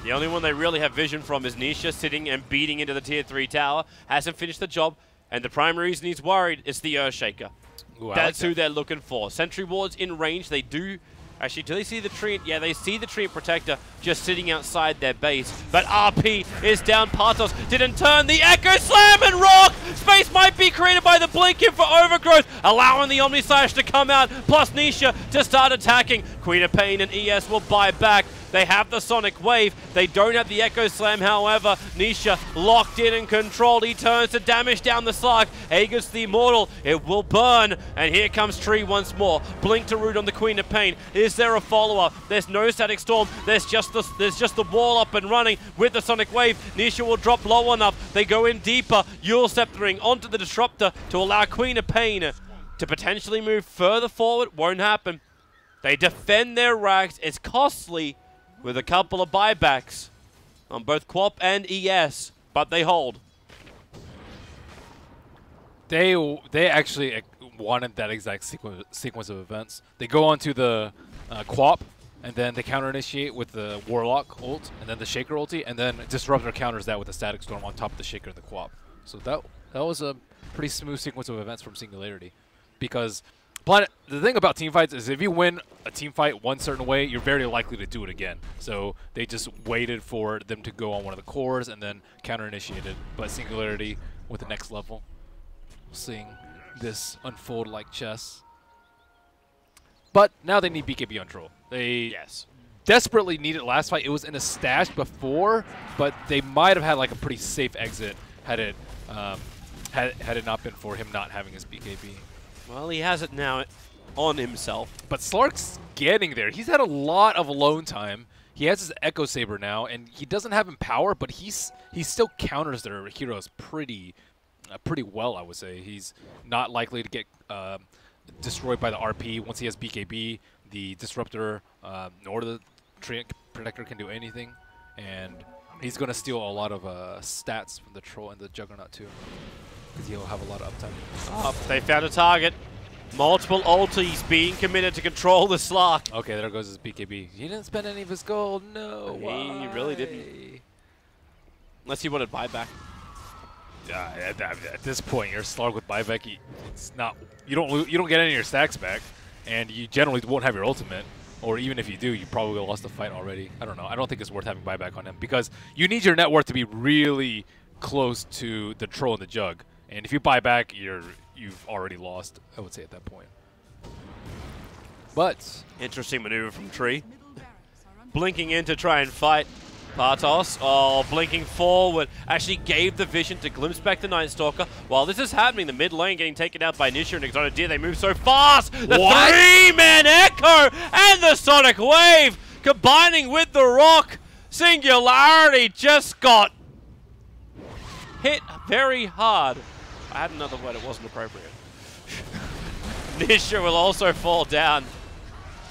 S1: The only one they really have vision from is Nisha sitting and beating into the tier 3 tower. Hasn't finished the job, and the primary reason he's worried is the Earthshaker.
S2: Ooh,
S1: That's
S2: like
S1: who they're looking for. Sentry wards in range. They do... Actually, do they see the tree? Yeah, they see the tree protector just sitting outside their base. But RP is down. Partos didn't turn. The Echo Slam and Rock! Space might be created by the Blinking for Overgrowth, allowing the Omnislash to come out, plus Nisha to start attacking. Queen of Pain and ES will buy back. They have the Sonic Wave. They don't have the Echo Slam, however. Nisha locked in and controlled. He turns to damage down the Slark. Aegis the Immortal. It will burn. And here comes Tree once more. Blink to root on the Queen of Pain. Is there a follow-up? There's no Static Storm. There's just the wall up and running with the Sonic Wave. Nisha will drop low enough. They go in deeper. Yule Sceptering onto the Disruptor to allow Queen of Pain to potentially move further forward. Won't happen. They defend their racks. It's costly, with a couple of buybacks on both Quap and ES, but they hold.
S2: They actually wanted that exact sequence of events. They go onto the Quap, and then they counter-initiate with the Warlock ult, and then the Shaker ulti, and then Disruptor counters that with the Static Storm on top of the Shaker and the Quap. So that was a pretty smooth sequence of events from Singularity. Because the thing about teamfights is if you win a teamfight one certain way, you're very likely to do it again. So they just waited for them to go on one of the cores and then counter-initiated. But Singularity with the next level, seeing this unfold like chess. But now they need BKB on Troll. They desperately need it last fight. It was in a stash before, but they might have had like a pretty safe exit had it not been for him not having his BKB.
S1: Well, he has it now on himself.
S2: But Slark's getting there. He's had a lot of alone time. He has his Echo Saber now, and he doesn't have Empower, but he still counters their heroes pretty well, I would say. He's not likely to get destroyed by the RP. Once he has BKB, the Disruptor nor the Tree Protector can do anything, and he's going to steal a lot of stats from the Troll and the Juggernaut too, because he'll have a lot of uptime.
S1: They found a target. Multiple ultis being committed to control the Slark.
S2: Okay, there goes his BKB. He didn't spend any of his gold. No,
S1: he really didn't. Unless he wanted buyback.
S2: At this point, your Slark with buyback, it's not. You don't get any of your stacks back, and you generally won't have your ultimate. Or even if you do, you probably lost the fight already. I don't know. I don't think it's worth having buyback on him because you need your net worth to be really close to the Troll and the Jug. And if you buy back, you've already lost, I would say, at that point. But
S1: interesting maneuver from Tree. Blinking in to try and fight. Partos, oh, blinking forward, actually gave the vision to glimpse back the Night Stalker. While this is happening, the mid lane getting taken out by Nisha and Exotic Deer. They move so fast! The three-man Echo and the Sonic Wave combining with the Rock. Singularity just got hit very hard. I had another word, it wasn't appropriate. Nisha will also fall down.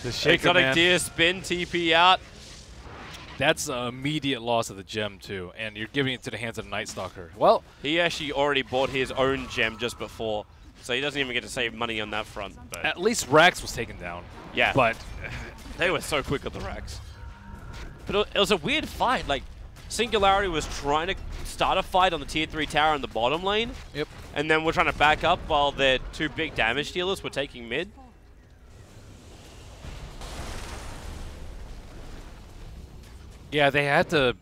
S2: The Shaker,
S1: Exotic
S2: man.
S1: Deer spin TP out.
S2: That's an immediate loss of the gem, too, and you're giving it to the hands of Night Stalker. Well,
S1: He actually already bought his own gem just before, so he doesn't even get to save money on that front. But
S2: at least Rax was taken down.
S1: yeah,
S2: But
S1: they were so quick on the racks. But it was a weird fight. Like, Singularity was trying to start a fight on the tier 3 tower in the bottom lane.
S2: Yep.
S1: And then we're trying to back up while their two big damage dealers were taking mid.
S2: yeah, they had to.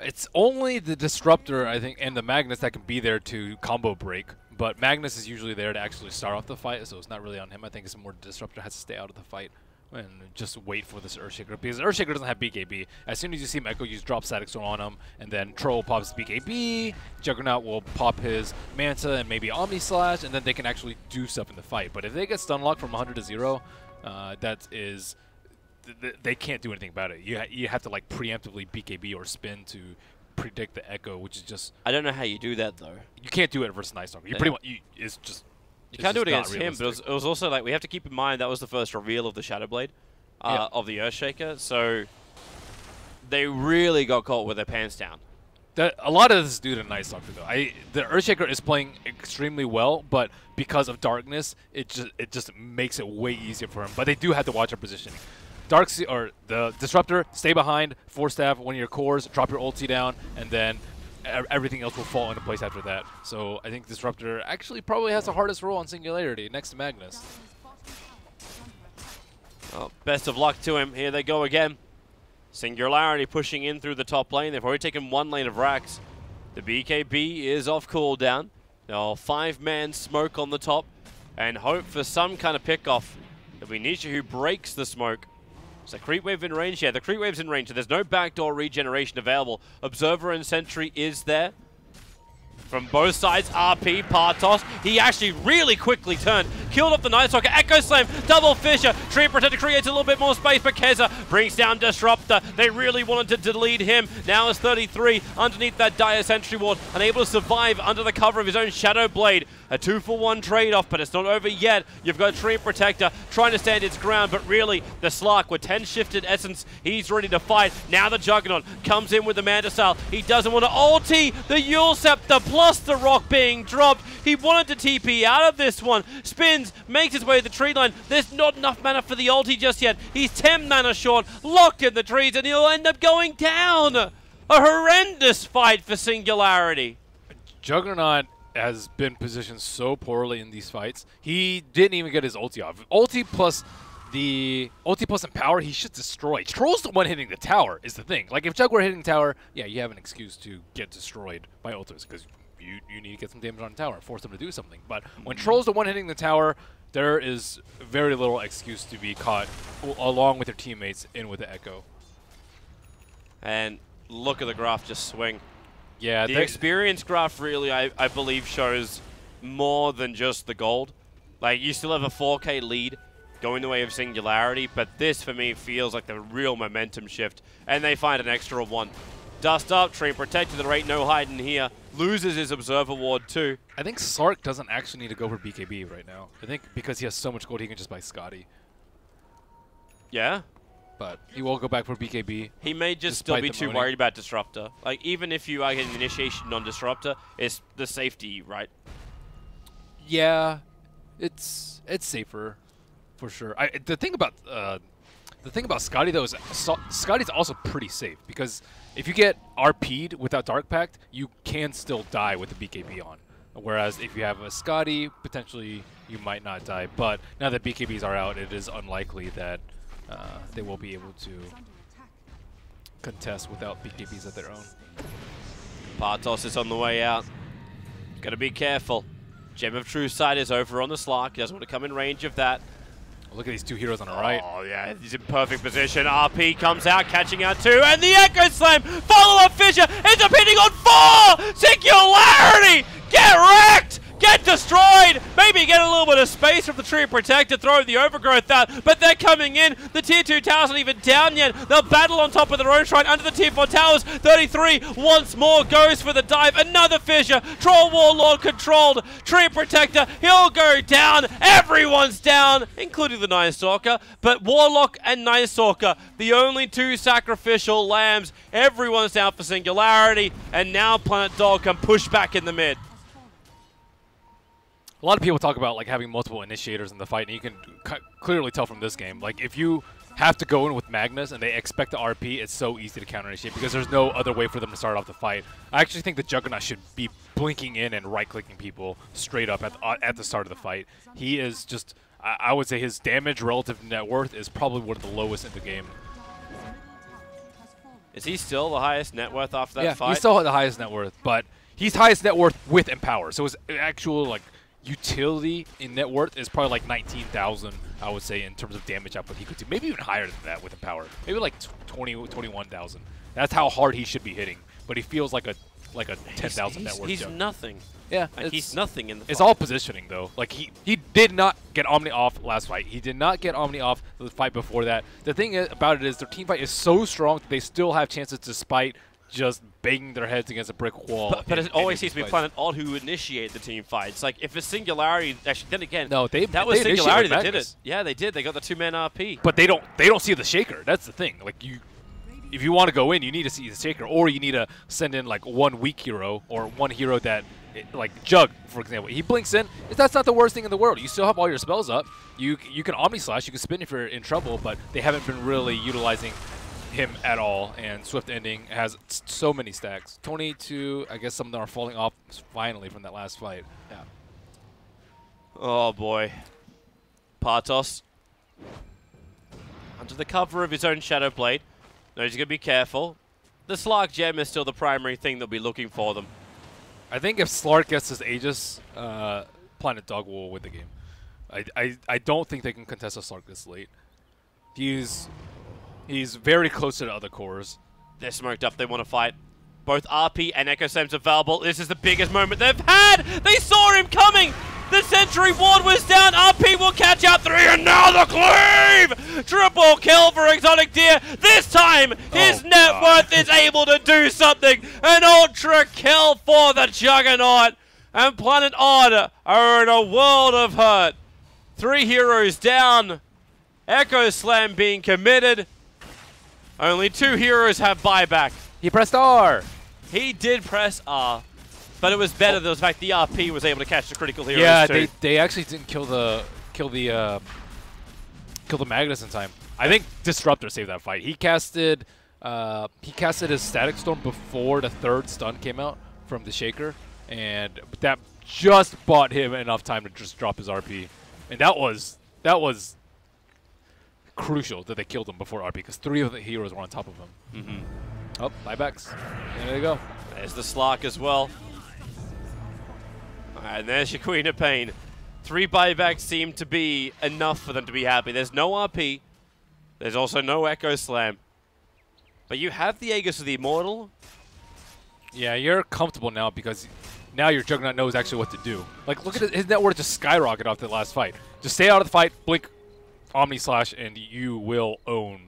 S2: It's only the Disruptor, I think, and the Magnus that can be there to combo break. But Magnus is usually there to actually start off the fight, so it's not really on him. I think it's more Disruptor has to stay out of the fight and just wait for this Earthshaker. Because Earthshaker doesn't have BKB. As soon as you see him Echo, you just drop Static Storm on him, and then Troll pops BKB, Juggernaut will pop his Manta and maybe Omni Slash, and then they can actually do stuff in the fight. But if they get stun locked from 100 to 0, that is... they can't do anything about it. You have to like preemptively BKB or spin to predict the Echo, which is just...
S1: I don't know how you do that, though.
S2: You can't do it versus Night Stalker. You pretty much... it's just...
S1: You can't do it against him, but it was also like, we have to keep in mind that was the first reveal of the Shadow Blade, of the Earthshaker, so they really got caught with their pants down.
S2: A lot of this is due to Night Stalker, though. The Earthshaker is playing extremely well, but because of darkness, it just makes it way easier for him. But they do have to watch their positioning. Or the Disruptor, stay behind, 4-staff, one of your cores, drop your ulti down, and then everything else will fall into place after that. So I think Disruptor actually probably has the hardest role on Singularity, next to Magnus.
S1: Well, best of luck to him. Here they go again. Singularity pushing in through the top lane. They've already taken one lane of racks. The BKB is off cooldown. Now 5-man smoke on the top, and hope for some kind of pickoff. It'll be Nisha who breaks the smoke. Is the creep wave in range? Yeah, the creep wave's in range, so there's no backdoor regeneration available. Observer and Sentry is there. From both sides, RP, Partos. He actually really quickly turned, killed off the Night Stalker, Echo Slam, double Fisher. Tree Protector creates a little bit more space, but Keza brings down Disruptor. They really wanted to delete him. Now is 33 underneath that dire Sentry Ward, unable to survive under the cover of his own Shadow Blade. A 2-for-1 trade-off, but it's not over yet. You've got Tree Protector trying to stand its ground, but really, the Slark with 10 shifted Essence, he's ready to fight. Now the Juggernaut comes in with the Manta Style. He doesn't want to ulti. The Yule Scepter plus the Rock being dropped. He wanted to TP out of this one. Spins, makes his way to the tree line. There's not enough mana for the ulti just yet. He's 10 mana short, locked in the trees, and he'll end up going down. A horrendous fight for Singularity.
S2: Juggernaut has been positioned so poorly in these fights. He didn't even get his ulti off. Ulti plus Empower, he should destroy. Troll's the one hitting the tower is the thing. Like if Jug were hitting the tower, yeah, you have an excuse to get destroyed by ultis because you need to get some damage on the tower and force them to do something. But when Troll's the one hitting the tower, there is very little excuse to be caught along with your teammates in with the Echo.
S1: And look at the graph just swing.
S2: Yeah,
S1: the experience graph really, I believe, shows more than just the gold. Like, you still have a 4K lead going the way of Singularity, but this, for me, feels like the real momentum shift, and they find an extra one. Dust up, Tree Protector, there ain't no hiding here. Loses his Observer Ward, too.
S2: I think Sark doesn't actually need to go for BKB right now. I think because he has so much gold, he can just buy Scotty.
S1: Yeah?
S2: But he will go back for BKB.
S1: He may just still be too worried about Disruptor. Like, even if you are getting initiation on Disruptor, it's the safety, right?
S2: Yeah, it's safer, for sure. The thing about Scotty though is Scotty's also pretty safe because if you get RP'd without Dark Pact, you can still die with the BKB on. Whereas if you have a Scotty, potentially you might not die. But now that BKBs are out, it is unlikely that they will be able to contest without BKBs of their own.
S1: Partos is on the way out. Gotta be careful. Gem of True Sight is over on the Slark. He doesn't want to come in range of that.
S2: Look at these two heroes on the right.
S1: Oh, yeah, he's in perfect position. RP comes out, catching out 2, and the Echo Slam! Follow-up Fissure ends up hitting on 4! Singularity! Get wrecked! Get destroyed! Maybe get a little bit of space from the Tree Protector, throw the Overgrowth out, but they're coming in. The Tier 2 towers aren't even down yet. They'll battle on top of their own shrine under the Tier 4 towers. 33 once more goes for the dive. Another Fissure. Troll Warlord controlled. Tree Protector, he'll go down. Everyone's down, including the Night Stalker. But Warlock and Night Stalker, the only 2 sacrificial lambs. Everyone's down for Singularity, and now Planet Dog can push back in the mid.
S2: A lot of people talk about like having multiple initiators in the fight, and you can clearly tell from this game. Like if you have to go in with Magnus and they expect the RP, it's so easy to counter initiate because there's no other way for them to start off the fight. I actually think the Juggernaut should be blinking in and right-clicking people straight up at the start of the fight. He is just, I would say his damage relative to net worth is probably one of the lowest in the game.
S1: Is he still the highest net worth after that fight?
S2: Yeah, he's still the highest net worth, but he's highest net worth with Empower. So his actual like utility in net worth is probably like 19,000, I would say, in terms of damage output he could do. Maybe even higher than that with Empower. Maybe like 21,000. That's how hard he should be hitting. But he feels like a 10,000 net worth.
S1: He's nothing.
S2: Yeah,
S1: like he's nothing in the fight.
S2: It's all positioning though. Like he did not get Omni off last fight. He did not get Omni off the fight before that. The thing about it is their team fight is so strong that they still have chances despite just banging their heads against a brick wall.
S1: But it always seems to be Planet Odd who initiate the team fights. Like, if it's Singularity, actually, then again,
S2: no,
S1: that was Singularity that did it. Yeah, they did. They got the 2-man RP.
S2: But they don't see the Shaker. That's the thing. Like, if you want to go in, you need to see the Shaker, or you need to send in like one weak hero or one hero that, like Jug, for example. He blinks in. That's not the worst thing in the world. You still have all your spells up. You can Omni Slash. You can spin if you're in trouble, but they haven't been really utilizing him at all, and Swift Ending has so many stacks. 22, I guess some of them are falling off finally from that last fight. Yeah.
S1: Oh boy. Partos. Under the cover of his own Shadow Blade. Knows he's going to be careful. The Slark Gem is still the primary thing they'll be looking for them.
S2: I think if Slark gets his Aegis, Planet Dog will win the game. I don't think they can contest a Slark this late. He's very close to the other cores.
S1: They're smoked up. They want to fight. Both RP and Echo Slams available. This is the biggest moment they've had. They saw him coming. The Sentry Ward was down. RP will catch out 3, and now the Cleave! Triple kill for Exotic Deer. This time, his net worth is able to do something. An ultra kill for the Juggernaut. And Planet Odd are in a world of hurt. 3 heroes down. Echo Slam being committed. Only 2 heroes have buyback.
S2: He pressed R.
S1: He did press R, but it was better than the fact the RP was able to catch the critical heroes.
S2: Yeah,
S1: too.
S2: they actually didn't kill the Magnus in time. I think Disruptor saved that fight. He casted his Static Storm before the 3rd stun came out from the Shaker, and that just bought him enough time to just drop his RP, and that was crucial that they killed him before RP because 3 of the heroes were on top of him. Oh, buybacks. There you go.
S1: There's the Slark as well. And there's your Queen of Pain. 3 buybacks seem to be enough for them to be happy. There's no RP. There's also no Echo Slam. But you have the Aegis of the Immortal.
S2: Yeah, you're comfortable now because now your Juggernaut knows actually what to do. Like, look at his net worth just skyrocket off the last fight. Just stay out of the fight, blink, Omni Slash, and you will own.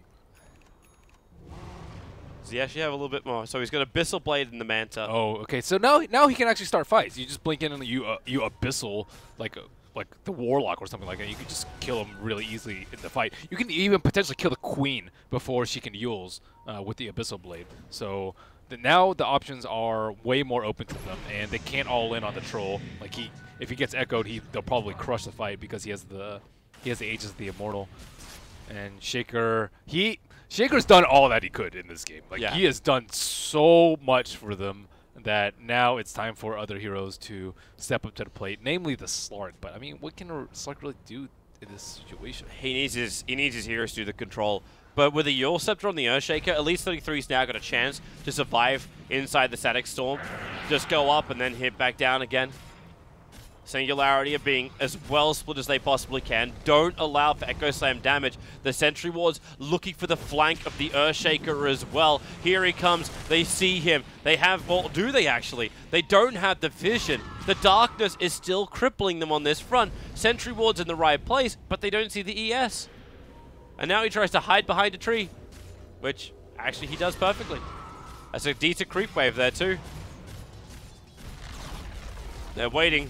S1: Does he actually have a little bit more? So he's got Abyssal Blade in the Manta.
S2: Oh, okay. So now he can actually start fights. You just blink in and you Abyssal like the Warlock or something like that. You can just kill him really easily in the fight. You can even potentially kill the Queen before she can Yules with the Abyssal Blade. So now the options are way more open to them, and they can't all in on the Troll. Like if he gets echoed, they'll probably crush the fight because he has the Aegis of the Immortal. And Shaker's done all that he could in this game. Like, he has done so much for them that now it's time for other heroes to step up to the plate, namely the Slark. But I mean, what can a Slark really do in this situation?
S1: He needs his heroes to do the control. But with the Yule Scepter on the Earthshaker, at least 33's now got a chance to survive inside the Static Storm. Just go up and then hit back down again. Singularity are being as well split as they possibly can. Don't allow for Echo Slam damage. The Sentry Ward's looking for the flank of the Earthshaker as well. Here he comes. They see him. They have, well, do they actually? They don't have the vision. The darkness is still crippling them on this front. Sentry Ward's in the right place, but they don't see the ES. And now he tries to hide behind a tree, which actually he does perfectly. That's a decent creep wave there too. They're waiting.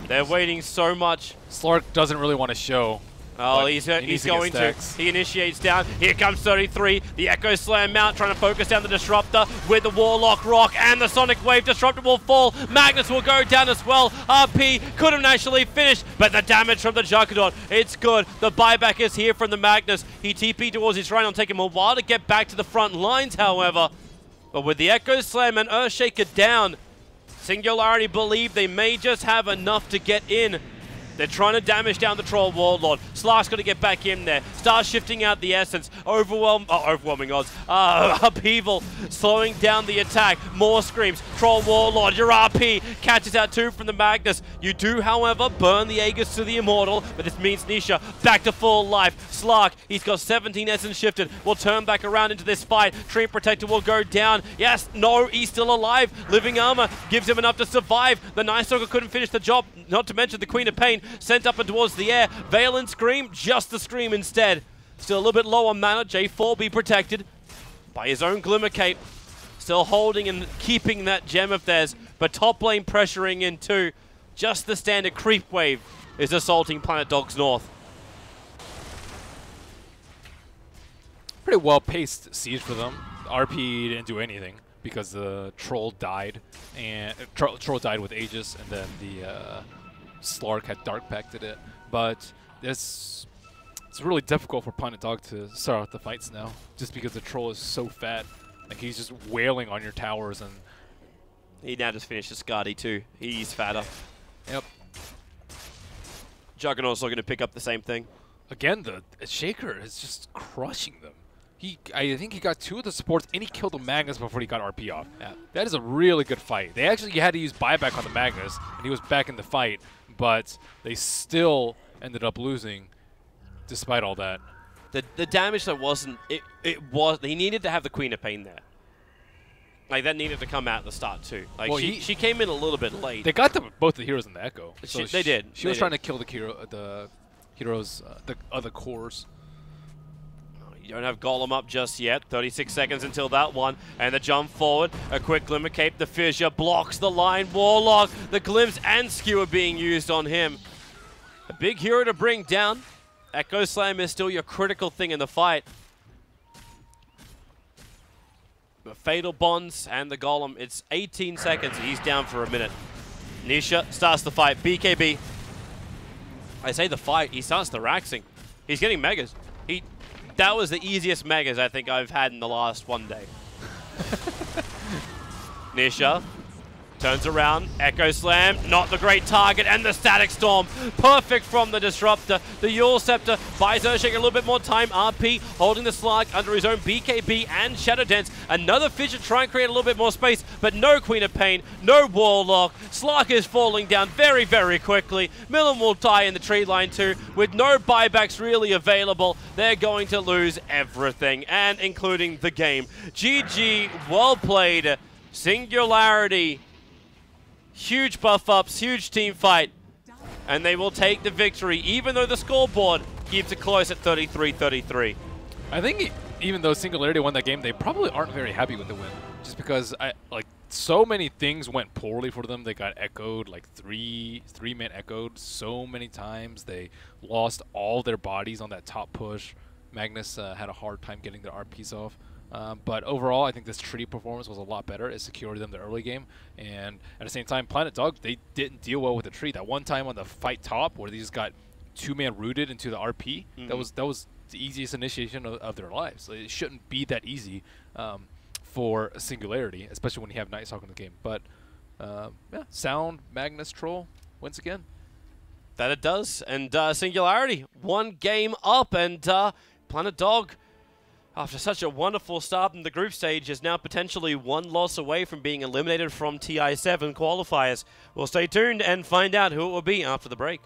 S1: They're waiting so much.
S2: Slark doesn't really want to show.
S1: Oh, he's going to. He initiates down. Here comes 33. The Echo Slam mount trying to focus down the Disruptor with the Warlock Rock and the Sonic Wave. Disruptor will fall. Magnus will go down as well. RP couldn't actually finish, but the damage from the Juggernaut, it's good. The buyback is here from the Magnus. He TP towards his right. It'll take him a while to get back to the front lines, however. But with the Echo Slam and Earthshaker down, Singularity believe they may just have enough to get in. They're trying to damage down the Troll Warlord. Slark's got to get back in there. Starts shifting out the essence. Overwhelming odds. Upheaval, slowing down the attack. More screams. Troll Warlord, your RP catches out 2 from the Magnus. You do, however, burn the Aegis to the Immortal, but this means Nisha back to full life. Slark, he's got 17 essence shifted. Will turn back around into this fight. Tree Protector will go down. Yes, no, he's still alive. Living armor gives him enough to survive. The Night Stalker couldn't finish the job, not to mention the Queen of Pain sent up and towards the air. Veil and Scream, just the Scream instead. Still a little bit low on mana. J4 be protected by his own Glimmer Cape. Still holding and keeping that gem of theirs, but top lane pressuring in too. Just the standard creep wave is assaulting Planet Dog's north.
S2: Pretty well-paced siege for them. RP didn't do anything because the Troll died, and Troll died with Aegis, and then the Slark had Dark Pacted it. But it's really difficult for Planet Dog to start out the fights now, just because the Troll is so fat. Like, he's just wailing on your towers, and
S1: he now just finished Skadi too. He's fatter.
S2: Yep.
S1: Juggernaut's looking to pick up the same thing.
S2: Again, the Shaker is just crushing them. I think he got 2 of the supports, and he killed the Magnus before he got RP off. Yeah. That is a really good fight. They actually had to use buyback on the Magnus, and he was back in the fight, but they still ended up losing despite all that.
S1: The damage that wasn't, he needed to have the Queen of Pain there. Like, that needed to come out at the start too. Like, well, she came in a little bit late.
S2: They got both the heroes in the Echo. So
S1: they did.
S2: She was trying to kill the heroes, the other cores.
S1: You don't have Golem up just yet. 36 seconds until that one. And the jump forward. A quick Glimmer Cape. The Fissure blocks the line. Warlock, the Glimpse and Skewer being used on him. A big hero to bring down. Echo Slam is still your critical thing in the fight. The Fatal Bonds and the Golem. It's 18 seconds. He's down for a minute. Nisha starts the fight. BKB. I say the fight. He starts the Raxing. He's getting Megas. That was the easiest Megas I think I've had in the last one day. Nisha turns around, Echo Slam, not the great target, and the Static Storm. Perfect from the Disruptor. The Yule Scepter buys Earthshaker a little bit more time. RP holding the Slark under his own BKB and Shadow Dance. Another Fissure try and create a little bit more space, but no Queen of Pain, no Warlock. Slark is falling down very, very quickly. Millen will die in the tree line too. With no buybacks really available, they're going to lose everything, and including the game. GG, well played. Singularity. Huge buff-ups, huge team fight, and they will take the victory, even though the scoreboard keeps it close at 33-33.
S2: I think even though Singularity won that game, they probably aren't very happy with the win, just because so many things went poorly for them. They got echoed, like three-man echoed so many times. They lost all their bodies on that top push. Magnus had a hard time getting their RPs off. But overall, I think this tree performance was a lot better. It secured them the early game. And at the same time, Planet Dog, they didn't deal well with the tree. That one time on the fight top where they just got 2-man rooted into the RP, that was the easiest initiation of their lives. So it shouldn't be that easy for Singularity, especially when you have Night Stalker in the game. But yeah, sound Magnus Troll wins again.
S1: That it does. And Singularity, 1 game up, and Planet Dog after such a wonderful start in the group stage, is now potentially one loss away from being eliminated from TI7 qualifiers. We'll stay tuned and find out who it will be after the break.